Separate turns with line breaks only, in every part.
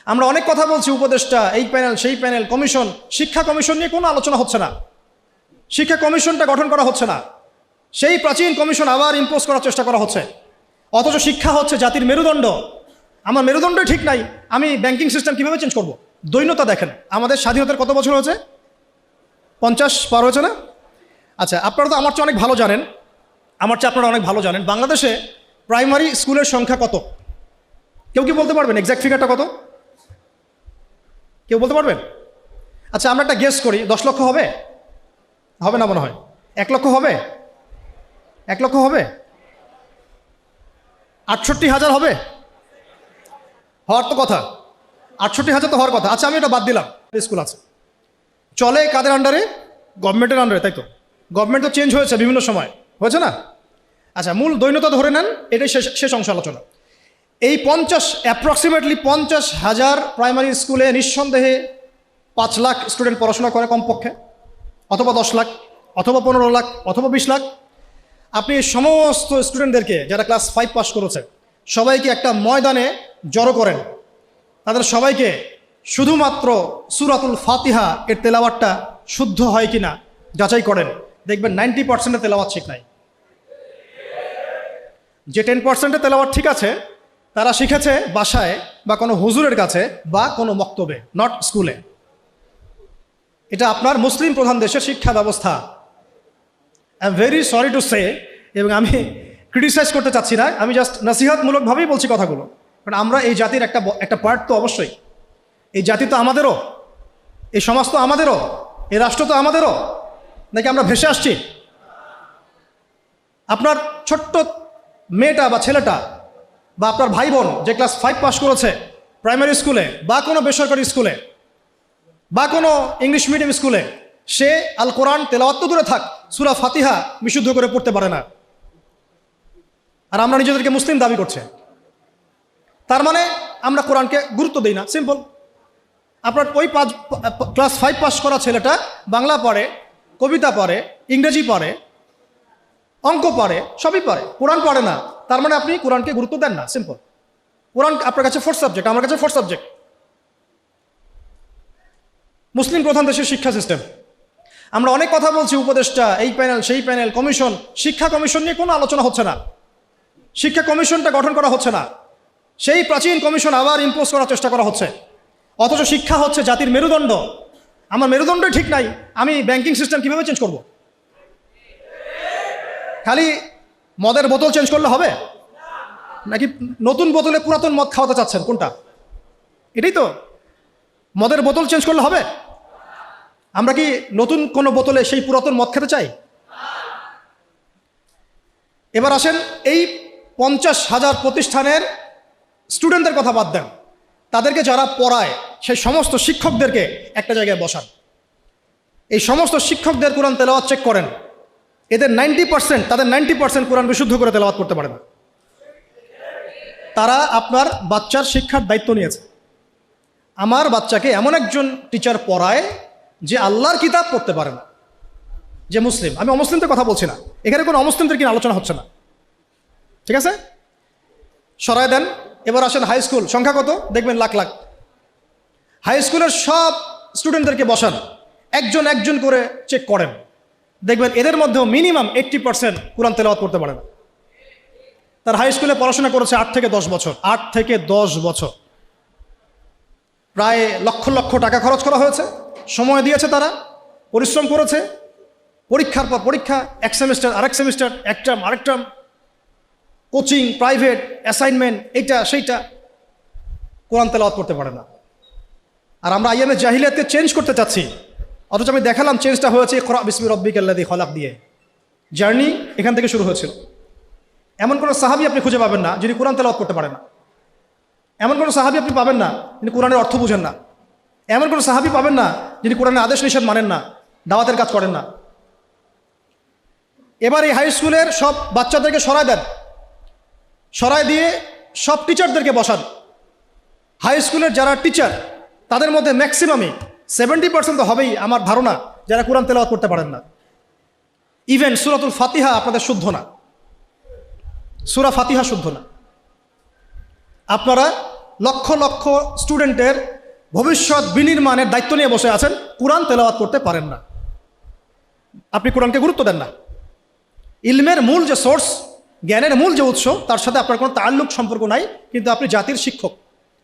আমরা অনেক কথা বলছি, উপদেষ্টা, এই প্যানেল, সেই প্যানেল, কমিশন। শিক্ষা কমিশন নিয়ে কোনো আলোচনা হচ্ছে না। শিক্ষা কমিশনটা গঠন করা হচ্ছে না। সেই প্রাচীন কমিশন আবার ইম্পোজ করার চেষ্টা করা হচ্ছে। অথচ শিক্ষা হচ্ছে জাতির মেরুদণ্ড। আমার মেরুদণ্ডই ঠিক নাই, আমি ব্যাংকিং সিস্টেম কীভাবে চেঞ্জ করব? দৈন্যতা দেখেন। আমাদের স্বাধীনতার কত বছর হয়েছে? 50 পার হয়েছে না? আচ্ছা, আপনারা তো আমার চেয়ে অনেক ভালো জানেন, আমার চেয়ে আপনারা অনেক ভালো জানেন বাংলাদেশে প্রাইমারি স্কুলের সংখ্যা কত? কেউ কি বলতে পারবেন এক্স্যাক্ট ফিগারটা কত? কেউ বলতে পারবেন? আচ্ছা, আমরা একটা গেস করি। 10 লক্ষ হবে? হবে না মনে হয়। 1 লক্ষ হবে? 1 লক্ষ হবে? 68,000 হবে? হওয়ার তো কথা। 68,000 তো হওয়ার কথা। আচ্ছা, আমি এটা বাদ দিলাম। স্কুল আছে, চলে কাদের আন্ডারে? গভর্নমেন্টের আন্ডারে, তাই তো? গভর্নমেন্ট তো চেঞ্জ হয়েছে বিভিন্ন সময়, হয়েছে না? আচ্ছা, মূল দৈন্যতা ধরে নেন, এটাই শেষ অংশ আলোচনা। এই অ্যাপ্রক্সিমেটলি 50,000 প্রাইমারি স্কুলে নিঃসন্দেহে 5 লাখ স্টুডেন্ট পড়াশোনা করে কমপক্ষে, অথবা 10 লাখ, অথবা 15 লাখ, অথবা 20 লাখ। আপনি সমস্ত স্টুডেন্টদেরকে যারা ক্লাস 5 পাস করেছে সবাইকে একটা ময়দানে জড়ো করেন, তাদের সবাইকে শুধুমাত্র সূরাতুল ফাতিহা এর তেলাওয়াতটা শুদ্ধ হয় কিনা যাচাই করেন, দেখবেন 90% তেলাওয়াত ঠিক নাই। যে 10% তেলাওয়াত ঠিক আছে তারা শিখেছে বাসায় বা কোনো হুজুরের কাছে বা কোনো মক্তবে, নট স্কুলে। এটা আপনার মুসলিম প্রধান দেশের শিক্ষা ব্যবস্থা। I am very sorry to say, এবং আমি ক্রিটিসাইজ করতে চাচ্ছি না, আমি জাস্ট নসিহতমূলকভাবেই বলছি কথাগুলো। কারণ আমরা এই জাতির একটা পার্ট তো অবশ্যই। এই জাতি তো আমাদেরও, এই সমাজ তো আমাদেরও, এই রাষ্ট্র তো আমাদেরও। নাকি আমরা ভেসে আসছি? আপনার ছোট্ট মেয়েটা বা ছেলেটা বা আপনার ভাই বোন যে ক্লাস 5 পাস করেছে প্রাইমারি স্কুলে বা কোনো বেসরকারি স্কুলে বা কোনো ইংলিশ মিডিয়াম স্কুলে, সে আল কোরআন তেলাওয়াত তো দূরে থাক, সূরা ফাতিহা বিশুদ্ধ করে পড়তে পারে না। আর আমরা নিজেদেরকে মুসলিম দাবি করছে। তার মানে আমরা কোরআনকে গুরুত্ব দিই না, সিম্পল। আপনার ওই ক্লাস 5 পাস করা ছেলেটা বাংলা পড়ে, কবিতা পড়ে, ইংরেজি পড়ে, অঙ্ক পড়ে, সবই পড়ে, কোরআন পড়ে না। তার মানে আপনি কোরআনকে গুরুত্ব দেন না, সিম্পল। কোরআন আপনার কাছে 4th সাবজেক্ট, আমার কাছে 4th সাবজেক্ট। মুসলিম প্রধান দেশের শিক্ষা সিস্টেম। আমরা অনেক কথা বলছি, উপদেষ্টা, এই প্যানেল, সেই প্যানেল, কমিশন। শিক্ষা কমিশন নিয়ে কোনো আলোচনা হচ্ছে না। শিক্ষা কমিশনটা গঠন করা হচ্ছে না। সেই প্রাচীন কমিশন আবার ইম্পোজ করার চেষ্টা করা হচ্ছে। অথচ শিক্ষা হচ্ছে জাতির মেরুদণ্ড। আমার মেরুদণ্ডই ঠিক নাই, আমি ব্যাংকিং সিস্টেম কীভাবে চেঞ্জ করব? খালি মদের বোতল চেঞ্জ করলে হবে? নাকি নতুন বোতলে পুরাতন মদ খাওয়াতে চাচ্ছেন? কোনটা? এটাই তো। মদের বোতল চেঞ্জ করলে হবে? আমরা কি নতুন কোনো বোতলে সেই পুরাতন মদ খেতে চাই? এবার আসেন, এই 50,000 প্রতিষ্ঠানের স্টুডেন্টদের কথা বাদ দেন, তাদেরকে যারা পড়ায় সেই সমস্ত শিক্ষকদেরকে একটা জায়গায় বসান। এই সমস্ত শিক্ষকদের কোরআন তেলাওয়াত চেক করেন, এদের 90% কোরআন বিশুদ্ধ করে তেলাওয়াত করতে পারে না। তারা আপনার বাচ্চার শিক্ষার দায়িত্ব নিয়েছে। আমার বাচ্চাকে এমন একজন টিচার পড়ায় যে আল্লাহর কিতাব পড়তে পারে না, যে মুসলিম। আমি অমুসলিমদের কথা বলছি না, এখানে কোনো অমুসলিমদের কিনা আলোচনা হচ্ছে না, ঠিক আছে? সরায় দেন। এবার আসেন হাই স্কুল, সংখ্যা কত? দেখবেন লাখ লাখ। হাই স্কুলের সব স্টুডেন্টদেরকে বসান, একজন একজন করে চেক করেন, দেখবেন এদের মধ্যেও মিনিমাম 80% কোরআন তেলাওয়াত করতে পারে না। তার হাই স্কুলে পড়াশোনা করেছে 8 থেকে 10 বছর। 8 থেকে 10 বছর, প্রায় লক্ষ লক্ষ টাকা খরচ করা হয়েছে, সময় দিয়েছে, তারা পরিশ্রম করেছে, পরীক্ষার পর পরীক্ষা, এক সেমিস্টার আরেক সেমিস্টার, এক টার্ম আরেক টার্ম, কোচিং, প্রাইভেট, অ্যাসাইনমেন্ট, এইটা সেইটা, কোরআন তেলাওয়াত করতে পারে না। আর আমরা আইয়ামে জাহিলিয়াতকে চেঞ্জ করতে চাচ্ছি, অথচ আমি দেখালাম চেঞ্জটা হয়েছে ইকরা বিসমি রাব্বিকাল্লাযী খলাক দিয়ে। জার্নি এখান থেকে শুরু হয়েছিল। এমন কোনো সাহাবী আপনি খুঁজে পাবেন না যিনি কোরআন তেলাওয়াত করতে পারেন না। এমন কোনো সাহাবী আপনি পাবেন না যিনি কোরআনের অর্থ বুঝেন না। এমন কোনো সাহাবী পাবেন না যিনি কোরআনের আদেশ নিষেধ মানেন না, দাওয়াতের কাজ করেন না। এবার এই হাই স্কুলের সব বাচ্চাদেরকে সরায় দেন, সরায় দিয়ে সব টিচারদেরকে বসান। হাই স্কুলের যারা টিচার তাদের মধ্যে ম্যাক্সিমামই 70% তো হবেই আমার ধারণা যারা কোরআন তেলাওয়াত করতে পারেন না। ইভেন সূরাতুল ফাতিহা আপনাদের শুদ্ধ না, সূরা ফাতিহা শুদ্ধ না। আপনারা লক্ষ লক্ষ স্টুডেন্টের ভবিষ্যৎ বিনির্মাণের দায়িত্ব নিয়ে বসে আছেন, কোরআন তেলাওয়াত করতে পারেন না। আপনি কোরআনকে গুরুত্ব দেন না। ইলমের মূল যে সোর্স, জ্ঞানের মূল যে উৎস, তার সাথে আপনার কোনো তাল্লুক সম্পর্ক নাই, কিন্তু আপনি জাতির শিক্ষক,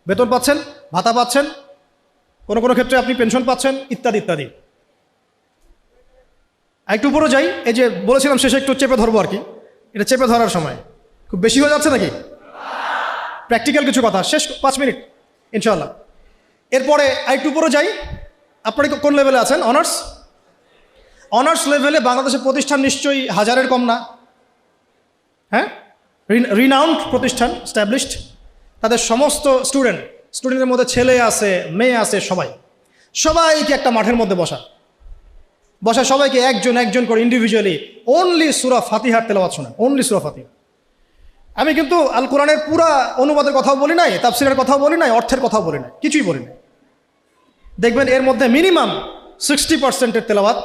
বেতন পাচ্ছেন, ভাতা পাচ্ছেন, কোনো কোনো ক্ষেত্রে আপনি পেনশন পাচ্ছেন, ইত্যাদি ইত্যাদি। একটু উপরে যাই, এই যে বলেছিলাম শেষে একটু চেপে ধরবো আর কি, এটা চেপে ধরার সময় খুব বেশি হয়ে যাচ্ছে নাকি? প্র্যাকটিক্যাল কিছু কথা, শেষ 5 মিনিট ইনশাআল্লাহ। এরপরে একটু উপরে যাই, আপনারা কোন লেভেলে আছেন? অনার্স। অনার্স লেভেলে বাংলাদেশের প্রতিষ্ঠান নিশ্চয়ই 1000-এর কম না, হ্যাঁ? রিনাউন্ড প্রতিষ্ঠান, স্ট্যাবলিশড। তাদের সমস্ত স্টুডেন্টের মধ্যে ছেলে আছে, মেয়ে আছে, সবাইকে একটা মাঠের মধ্যে বসা সবাইকে একজন একজন করে ইন্ডিভিজুয়ালি অনলি সূরা ফাতিহার তেলাওয়াত শোনা, অনলি সূরা ফাতিহা। আমি কিন্তু আল কোরআনের পুরা অনুবাদের কথাও বলি নাই, তাফসিরের কথাও বলি নাই, অর্থের কথাও বলি নাই, কিছুই বলি নাই। দেখবেন এর মধ্যে মিনিমাম 60%-এর তেলাওয়াত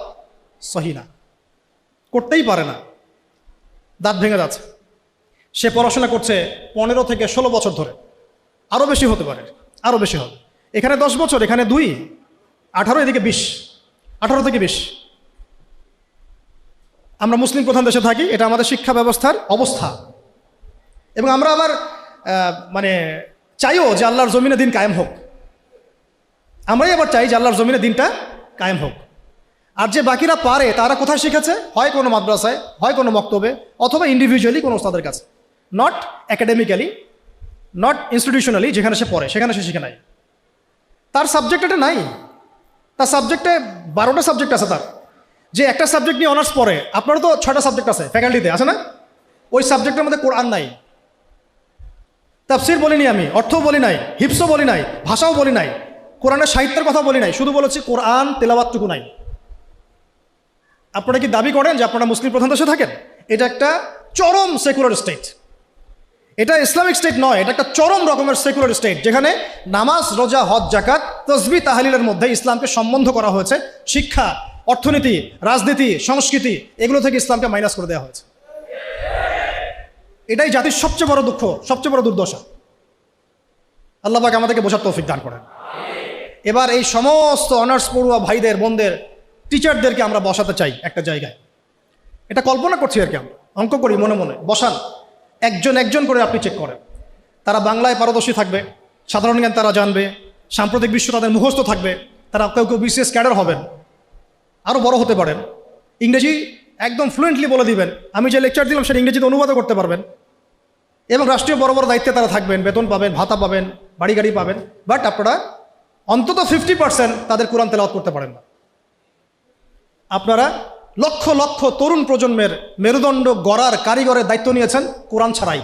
সহি না, করতেই পারে না, দাঁত ভেঙে যাচ্ছে। সে পড়াশোনা করছে 15 থেকে 16 বছর ধরে, আরও বেশি হতে পারে, আরও বেশি হবে। এখানে 10 বছর, এখানে 2, 18, এদিকে 20, 18 থেকে 20। আমরা মুসলিম প্রধান দেশে থাকি, এটা আমাদের শিক্ষা ব্যবস্থার অবস্থা। এবং আমরা আবার মানে চাইও যে আল্লাহর জমিনে দিন কায়েম হোক। আমরাই আবার চাই যে আল্লাহর জমিনে দিনটা কায়েম হোক। আর যে বাকিরা পারে তারা কোথায় শিখেছে? হয় কোনো মাদ্রাসায়, হয় কোনো মক্তবে, অথবা ইন্ডিভিজুয়ালি কোনো ওস্তাদের কাছে, নট একাডেমিক্যালি, নট ইনস্টিটিউশনালি। যেখানে সে পড়ে সেখানে সে শিখে নাই, তার সাবজেক্ট এটা নাই। তার সাবজেক্টে 12টা সাবজেক্ট আছে তার। যে একটা সাবজেক্ট নিয়ে অনার্স পড়ে, আপনারও তো 6টা সাবজেক্ট আছে ফ্যাকাল্টিতে, আছে না? ওই সাবজেক্টের মধ্যে কোরআন নাই, তাফসির বলিনি আমি, অর্থও বলি নাই, হিফসও বলি নাই, ভাষাও বলি নাই, কোরআনের সাহিত্যের কথা বলি নাই, শুধু বলেছি কোরআন তেলাওয়াতটুকু নাই। আপনারা কি দাবি করেন যে আপনারা মুসলিম প্রধান দেশে থাকেন? এটা একটা চরম সেকুলার স্টেট, এটা ইসলামিক স্টেট নয়, এটা একটা চরম রকমের সেকুলার স্টেট, যেখানে নামাজ, রোজা, হজ, জাকাত, তসবিহ, তাহলিলের মধ্যে ইসলামকে সম্বন্ধ করা হয়েছে। শিক্ষা, অর্থনীতি, রাজনীতি, সংস্কৃতি, এগুলো থেকে ইসলামকে মাইনাস করে দেওয়া হয়েছে। এটাই জাতির সবচেয়ে বড় দুঃখ, সবচেয়ে বড় দুর্দশা। আল্লাহ পাক আমাদেরকে বোঝার তৌফিক দান করেন। এবার এই সমস্ত অনার্স পড়ুয়া ভাইদের, বোনদের, টিচারদেরকে আমরা বসাতে চাই একটা জায়গায়। এটা কল্পনা করছি আর কি, আমরা অঙ্ক করি মনে মনে, বসান একজন একজন করে, আপনি চেক করেন। তারা বাংলায় পারদর্শী থাকবে, সাধারণ জ্ঞান তারা জানবে, সাম্প্রতিক বিশ্ব তাদের মুখস্থ থাকবে, তারা কেউ কেউ বিসিএস ক্যাডার হবেন, আরও বড় হতে পারেন, ইংরেজি একদম ফ্লুয়েন্টলি বলে দিবেন, আমি যে লেকচার দিলাম সেটা ইংরেজিতে অনুবাদও করতে পারবেন, এবং রাষ্ট্রীয় বড় বড় দায়িত্বে তারা থাকবেন, বেতন পাবেন, ভাতা পাবেন, বাড়ি গাড়ি পাবেন। বাট আপনারা অন্তত 50% তাদের কোরআন তেলাওয়াত করতে পারেন না। আপনারা লক্ষ লক্ষ তরুণ প্রজন্মের মেরুদণ্ড গড়ার কারিগরের দায়িত্ব নিয়েছেন কোরআন ছাড়াই,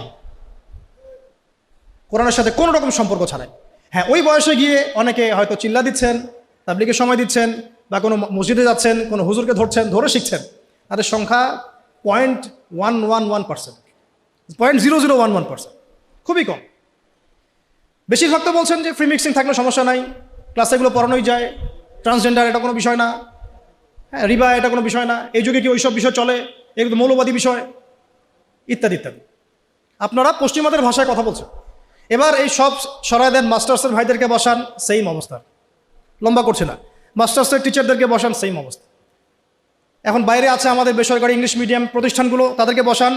কোরআনের সাথে কোনো রকম সম্পর্ক ছাড়াই। হ্যাঁ, ওই বয়সে গিয়ে অনেকে হয়তো চিল্লা দিচ্ছেন, তাবলীগে সময় দিচ্ছেন, বা কোনো মসজিদে যাচ্ছেন, কোনো হুজুরকে ধরছেন, ধরে শিখছেন, তাদের সংখ্যা 0.111%, 0.0011%, খুবই কম। বেশিরভাগ তো বলছেন যে ফ্রি মিক্সিং থাকলে সমস্যা নাই, ক্লাসে এগুলো পড়ানোই যায়, ট্রান্সজেন্ডার এটা কোনো বিষয় না, হ্যাঁ রিবা এটা কোনো বিষয় না, এই যুগে কি ওইসব বিষয় চলে, এগুলো মৌলবাদী বিষয়, ইত্যাদি ইত্যাদি। আপনারা পশ্চিমাদের ভাষায় কথা বলছেন। এবার এই সব সরাই দেন, মাস্টার্সের ভাইদেরকে বসান, সেম অবস্থা, লম্বা করছে না, মাস্টার্সের টিচারদেরকে বসান, সেম অবস্থা। এখন বাইরে আছে আমাদের বেসরকারি ইংলিশ মিডিয়াম প্রতিষ্ঠানগুলো, তাদেরকে বসান,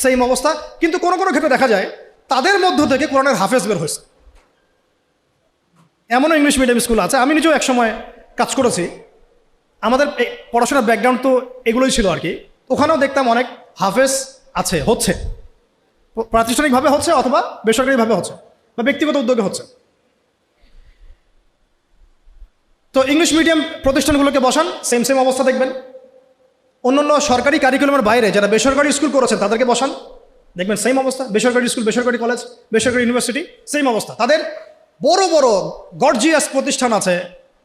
সেম অবস্থা। কিন্তু কোনো কোনো ক্ষেত্রে দেখা যায় তাদের মধ্য থেকে কোরআনের হাফেজ বের হয়েছে। এমনও ইংলিশ মিডিয়াম স্কুল আছে, আমি নিজেও একসময় কাজ করেছি, আমাদের পড়াশোনার ব্যাকগ্রাউন্ড তো এগুলোই ছিল আর কি। ওখানেও দেখতাম অনেক হাফেজ আছে, হচ্ছে, প্রাতিষ্ঠানিকভাবে হচ্ছে, অথবা বেসরকারিভাবে হচ্ছে, বা ব্যক্তিগত উদ্যোগে হচ্ছে। তো ইংলিশ মিডিয়াম প্রতিষ্ঠানগুলোকে বসান, সেম সেম অবস্থা দেখবেন। অন্যান্য সরকারি কারিকুলামের বাইরে যারা বেসরকারি স্কুল করেছেন তাদেরকে বসান, দেখবেন সেম অবস্থা। বেসরকারি স্কুল, বেসরকারি কলেজ, বেসরকারি ইউনিভার্সিটি, সেম অবস্থা। তাদের বড় বড় গর্জিয়াস প্রতিষ্ঠান আছে,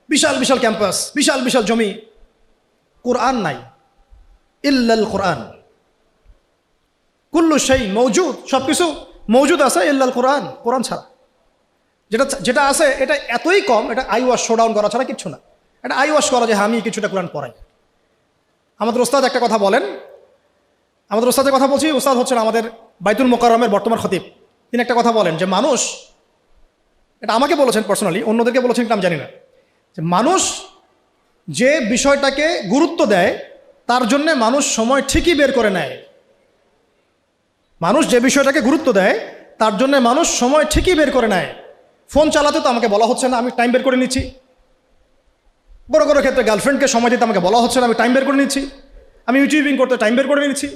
বিশাল বিশাল ক্যাম্পাস, বিশাল বিশাল জমি, কোরআন নাই। ইল্লাল কোরআন, কুল্লু শাই মওজুদ, সব কিছু মওজুদ আছে, ইল্লাল কোরআন, কোরআন ছাড়া। যেটা আছে এটা এতই কম, এটা আই ওয়াশ শোডাউন করা ছাড়া কিচ্ছু না। এটা আই ওয়াশ করা যে আমি কিছুটা কোরআন পড়াই। আমাদের ওস্তাদ একটা কথা বলেন, আমাদের ওস্তাদের কথা বলছি, ওস্তাদ হচ্ছেন আমাদের বাইতুল মোকাররমের বর্তমান খতিব। তিনি একটা কথা বলেন যে মানুষ এটা আমাকে বলেছেন পার্সোনালি, অন্যদেরকে বলেছেন কিনা আমি জানি না, যে মানুষ যে বিষয়টাকে গুরুত্ব দেয় তার জন্যে মানুষ সময় ঠিকই বের করে নেয়। মানুষ যে বিষয়টাকে গুরুত্ব দেয় তার জন্য মানুষ সময় ঠিকই বের করে নেয়। ফোন চালাতে তো আমাকে বলা হচ্ছে না, আমি টাইম বের করে নিচ্ছি। বড় বড় ক্ষেত্রে গার্লফ্রেন্ডকে সময় দিতে আমাকে বলা হচ্ছে না, আমি টাইম বের করে নিচ্ছি। আমি ইউটিউবিং করতে টাইম বের করে নিচ্ছি,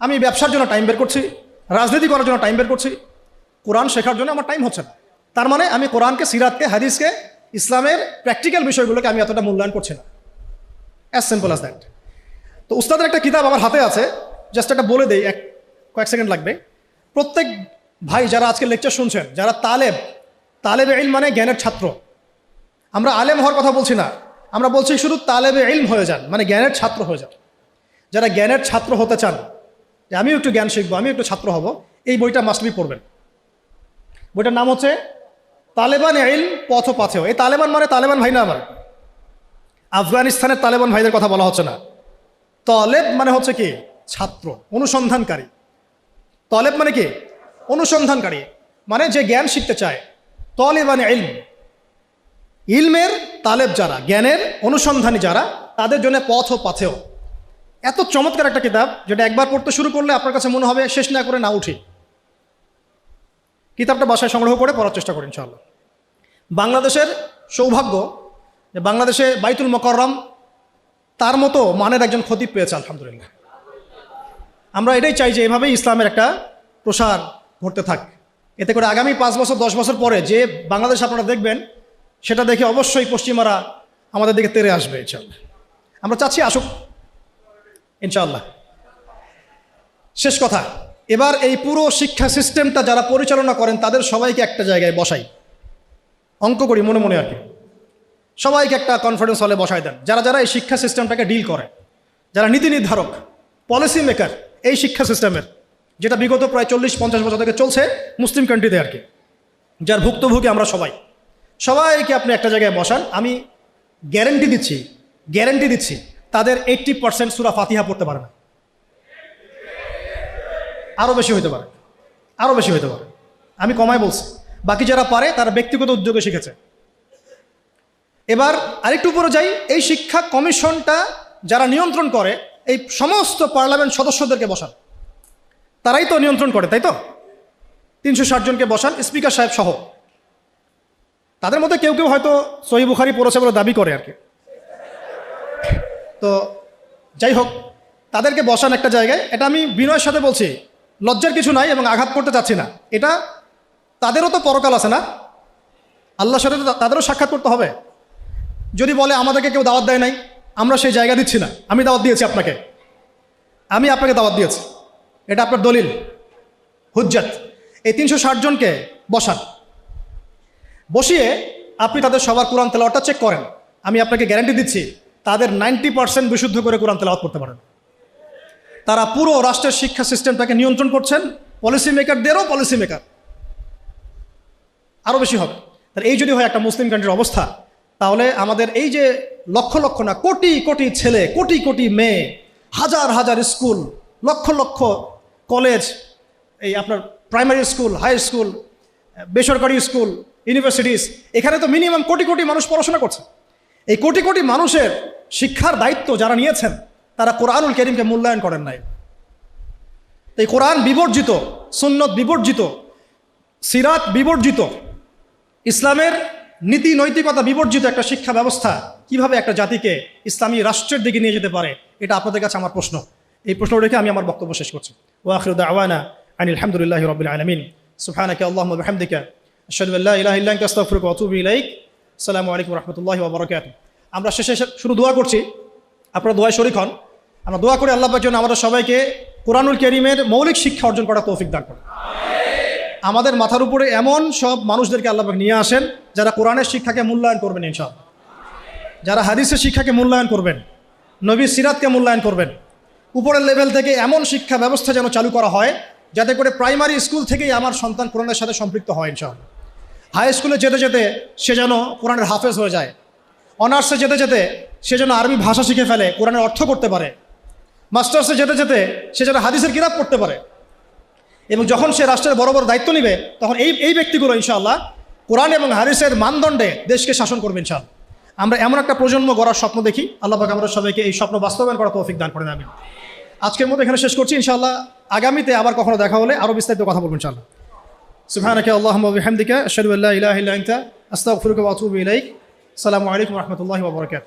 আমি ব্যবসার জন্য টাইম বের করছি, রাজনীতি করার জন্য টাইম বের করছি, কোরআন শেখার জন্য আমার টাইম হচ্ছে না। তার মানে আমি কোরআনকে, সিরাতকে, হাদিসকে, ইসলামের প্র্যাকটিক্যাল বিষয়গুলোকে আমি এতটা মূল্যায়ন করছি না। As simple as that. তো উস্তাদের একটা কিতাব আমার হাতে আছে, জাস্ট একটা বলে দেই, কয়েক সেকেন্ড লাগবে। প্রত্যেক ভাই যারা আজকে লেকচার শুনছেন, যারা তালেবে ইলম মানে জ্ঞানের ছাত্র, আমরা আলেম হওয়ার কথা বলছি না, আমরা বলছি শুধু তালেবে ইলম হয়ে যান, মানে জ্ঞানের ছাত্র হয়ে যান। যারা জ্ঞানের ছাত্র হতে চান, যে আমিও একটু জ্ঞান শিখবো, আমি একটু ছাত্র হব, এই বইটা মাস্টবি পড়বেন। বইটার নাম হচ্ছে তালেবান ইলম পথ পাথেয়। এই তালেবান মানে তালেবান ভাই না, আমার আফগানিস্তানের তালেবান ভাইদের কথা বলা হচ্ছে না। তলেব মানে হচ্ছে কি? ছাত্র, অনুসন্ধানকারী। তলেব মানে কি? অনুসন্ধানকারী, মানে যে জ্ঞান শিখতে চায়। তলেবান ইলম, ইলমের তালেব যারা, জ্ঞানের অনুসন্ধানী যারা, তাদের জন্য পথ ও পাথেয়। এত চমৎকার একটা কিতাব, যেটা একবার পড়তে শুরু করলে আপনার কাছে মনে হবে শেষ না করে না উঠি। কিতাবটা বাসায় সংগ্রহ করে পড়ার চেষ্টা করি ইনশাআল্লাহ। বাংলাদেশের সৌভাগ্য যে বাংলাদেশে বাইতুল মোকাররম তার মতো মানের একজন খতিব পেয়েছে, আলহামদুলিল্লাহ। আমরা এটাই চাই যে এভাবেই ইসলামের একটা প্রসার ঘটতে থাক। এতে করে আগামী 5 বছর 10 বছর পরে যে বাংলাদেশ আপনারা দেখবেন, সেটা দেখে অবশ্যই পশ্চিমারা আমাদের দিকে তেড়ে আসবে ইনশাআল্লাহ। আমরা চাচ্ছি আসুক ইনশাআল্লাহ। শেষ কথা, এবার এই পুরো শিক্ষা সিস্টেমটা যারা পরিচালনা করেন তাদের সবাইকে একটা জায়গায় বসাই, অঙ্ক করি মনে মনে আর কি, সবাইকে একটা কনফারেন্স হলে বসাই দেন, যারা যারা এই শিক্ষা সিস্টেমটাকে ডিল করে, যারা নীতি নির্ধারক, পলিসি মেকার এই শিক্ষা সিস্টেমের, যেটা বিগত প্রায় 40-50 বছর থেকে চলছে মুসলিম কান্ট্রিতে আর কি, যার ভুক্তভোগী আমরা সবাইকে আপনি একটা জায়গায় বসান। আমি গ্যারেন্টি দিচ্ছি তাদের 80% সূরা ফাতিহা পড়তে পারে না, আরও বেশি হতে পারে। আমি কমায় বলছি, বাকি যারা পারে তারা ব্যক্তিগত উদ্যোগে শিখেছে। এবার আরেকটু উপরে যাই, এই শিক্ষা কমিশনটা যারা নিয়ন্ত্রণ করে, এই সমস্ত পার্লামেন্ট সদস্যদেরকে বসান, তারাই তো নিয়ন্ত্রণ করে, তাই তো? 360 জনকে বসান, স্পিকার সাহেব সহ। তাদের মধ্যে কেউ কেউ হয়তো সহিহ বুখারী পড়েছে বলে দাবি করে আর কি। তো যাই হোক, তাদেরকে বসান একটা জায়গায়। এটা আমি বিনয়ের সাথে বলছি, লজ্জার কিছু নাই এবং আঘাত করতে চাচ্ছি না। এটা তাদেরও তো পরকাল আছে না, আল্লাহর সাথে তো তাদেরও সাক্ষাৎ করতে হবে। যদি বলে আমাদেরকে কেউ দাওয়াত দেয় নাই, আমরা সেই জায়গা দিচ্ছি না, আমি দাওয়াত দিয়েছি আপনাকে, আমি আপনাকে দাওয়াত দিয়েছি, এটা আপনার দলিল, হুজ্জাত। এই 360 জনকে বসান, বসিয়ে আপনি তাদের সবার কোরআন তেলাওয়াতটা চেক করেন। আমি আপনাকে গ্যারান্টি দিচ্ছি তাদের 90% বিশুদ্ধ করে কোরআন তেলাওয়াত করতে পারেন। তারা পুরো রাষ্ট্রের শিক্ষা সিস্টেমটাকে নিয়ন্ত্রণ করছেন, পলিসি মেকারদেরও পলিসি মেকার, আরও বেশি হবে। তাহলে এই যদি হয় একটা মুসলিম কান্ট্রির অবস্থা, তাহলে আমাদের এই যে লক্ষ লক্ষ না কোটি কোটি ছেলে, কোটি কোটি মেয়ে, হাজার হাজার স্কুল, লক্ষ লক্ষ কলেজ, এই আপনার প্রাইমারি স্কুল, হাই স্কুল, বেসরকারি স্কুল, ইউনিভার্সিটিস, এখানে তো মিনিমাম কোটি কোটি মানুষ পড়াশোনা করছে। এই কোটি কোটি মানুষের শিক্ষার দায়িত্ব যারা নিয়েছেন, তারা কোরআনুল কারীমকে মূল্যায়ন করেন নাই। এই কোরআন বিবর্জিত, সুন্নত বিবর্জিত, সিরাত বিবর্জিত, ইসলামের নীতি নৈতিকতা বিবর্জিত একটা শিক্ষা ব্যবস্থা কিভাবে একটা জাতিকে ইসলামী রাষ্ট্রের দিকে নিয়ে যেতে পারে, এটা আপনাদের কাছে আমার প্রশ্ন। এই প্রশ্ন রেখে আমি আমার বক্তব্য শেষ করছি। ওয়া আখিরু দাওয়ানা আনিল হামদুলিল্লাহি রাব্বিল আলামিন। সুবহানাকা আল্লাহুম্মা ওয়া বিহামদিকা আশহাদু আল্লা ইলাহা ইল্লা আনতা আস্তাগফিরুকা ওয়া আতুবু ইলাইক। আসসালামু আলাইকুম ওয়া রাহমাতুল্লাহি ওয়া বারাকাতুহু। আমরা শেষে শুরু দোয়া করছি, আপনারা দোয়ায় শরীক হন। আমরা দোয়া করি আল্লাহ পাক যেন আমাদের সবাইকে কোরআনুল কারীমের মৌলিক শিক্ষা অর্জন করার তৌফিক দান করেন। আমাদের মাথার উপরে এমন সব মানুষদেরকে আল্লাহ পাক নিয়ে আসেন যারা কোরআনের শিক্ষাকে মূল্যায়ন করবেন ইনশাআল্লাহ, যারা হাদিসের শিক্ষাকে মূল্যায়ন করবেন, নবীর সিরাতকে মূল্যায়ন করবেন। উপরের লেভেল থেকে এমন শিক্ষা ব্যবস্থা যেন চালু করা হয় যাতে করে প্রাইমারি স্কুল থেকেই আমার সন্তান কোরআনের সাথে সম্পৃক্ত হয় ইনশাআল্লাহ। হাই স্কুলে যেতে যেতে সে যেন কোরআনের হাফেজ হয়ে যায়, অনার্সে যেতে যেতে সে যেন আরবি ভাষা শিখে ফেলে, কোরআনের অর্থ করতে পারে, মাস্টার্সে যেতে যেতে সে যেন হাদিসের কিতাব পড়তে পারে। এবং যখন সে রাষ্ট্রের বড় বড় দায়িত্ব নেবে, তখন এই ব্যক্তিগুলো ইনশাআল্লাহ কোরআন এবং হাদিসের মানদণ্ডে দেশকে শাসন করবে ইনশাআল্লাহ। আমরা এমন একটা প্রজন্ম গড়ার স্বপ্ন দেখি, আল্লাহ পাক আমরা সবাইকে এই স্বপ্ন বাস্তবায়ন করার তৌফিক দান করেন। আমিন। আজকের মতো এখানে শেষ করছি, ইনশাআল্লাহ আগামীতে আবার কখনো দেখা হলে আরও বিস্তারিত কথা বলবো ইনশাআল্লাহ। সুবহানাকা আল্লাহুম্মা ওয়া বিহামদিকা আশহাদু আল্লা ইলাহা ইল্লা আনতা আস্তাগফিরুকা ওয়া আতুবু ইলাইক। আসসালামু আলাইকুম ওয়া রাহমাতুল্লাহি ওয়া বারাকাতুহু।